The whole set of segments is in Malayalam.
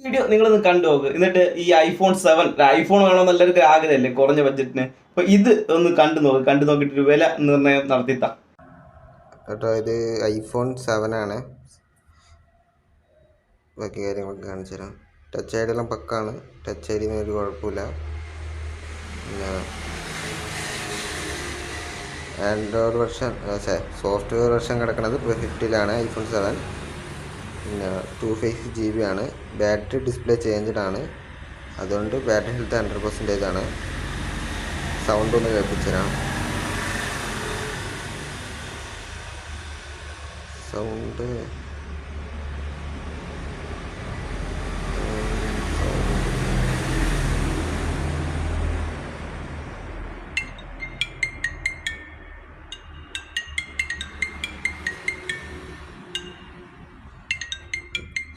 വീഡിയോ നിങ്ങളൊന്ന് കണ്ടു നോക്ക്. എന്നിട്ട് ഈ iPhone 7 ഐഫോൺ വേണമെന്ന് എല്ലാവർക്കും ആഗ്രഹമല്ലേ കുറഞ്ഞ ബഡ്ജറ്റിന്. അപ്പൊ ഇത് ഒന്ന് കണ്ടു നോക്കിയിട്ട് ഒരു വില നിർണ്ണയം നടത്തിത്താം കേട്ടോ. ഇത് iPhone 7 ആണ്. ബാക്കി കാര്യങ്ങളൊക്കെ കാണിച്ചു തരാം. ടച്ച് ഐ ഡി എല്ലാം പക്കാണ്. ടച്ച് ഐ ഡിന് ഒരു കുഴപ്പമില്ല. പിന്നെ ആൻഡ്രോയിഡ് വെർഷൻ സോഫ്റ്റ്വെയർ വെർഷൻ കിടക്കുന്നത് 50ലാണ് iPhone 7. പിന്നെ 256 GB ആണ്. ബാറ്ററി ഡിസ്പ്ലേ ചേഞ്ച്ഡ് ആണ്, അതുകൊണ്ട് ബാറ്ററി ഹെൽത്ത് 100% ആണ്. സൗണ്ട് ഒന്ന് കേൾപ്പിച്ചു തരാം. സൗണ്ട്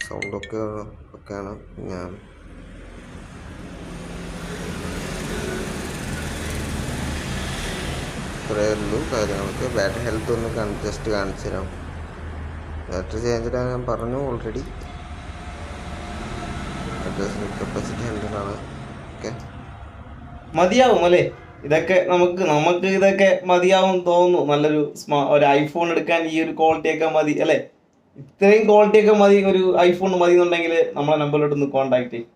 സൗണ്ടൊക്കെ ഒക്കെയാണ്. ഞാൻ ഇത്രയേ ഉള്ളൂ കാര്യങ്ങളൊക്കെ. ബാറ്ററി ഹെൽത്ത് ഒന്ന് ജസ്റ്റ് കാണിച്ചു തരാം. ബാറ്ററി ചേഞ്ച് ഞാൻ പറഞ്ഞു ഓൾറെഡി. കപ്പാസിറ്റി 100 ആണ്. ഓക്കെ, മതിയാവും അല്ലേ? ഇതൊക്കെ നമുക്ക് ഇതൊക്കെ മതിയാവും തോന്നുന്നു. നല്ലൊരു ഒരു ഐഫോൺ എടുക്കാൻ ഈ ഒരു ക്വാളിറ്റി ഒക്കെ മതി അല്ലേ? ഇത്രയും ക്വാളിറ്റി ഒക്കെ മതി, ഒരു ഐഫോൺ മതി എന്നുണ്ടെങ്കിൽ നമ്മളെ നമ്പറിലോട്ട് ഒന്ന് കോൺടാക്ട് ചെയ്യും.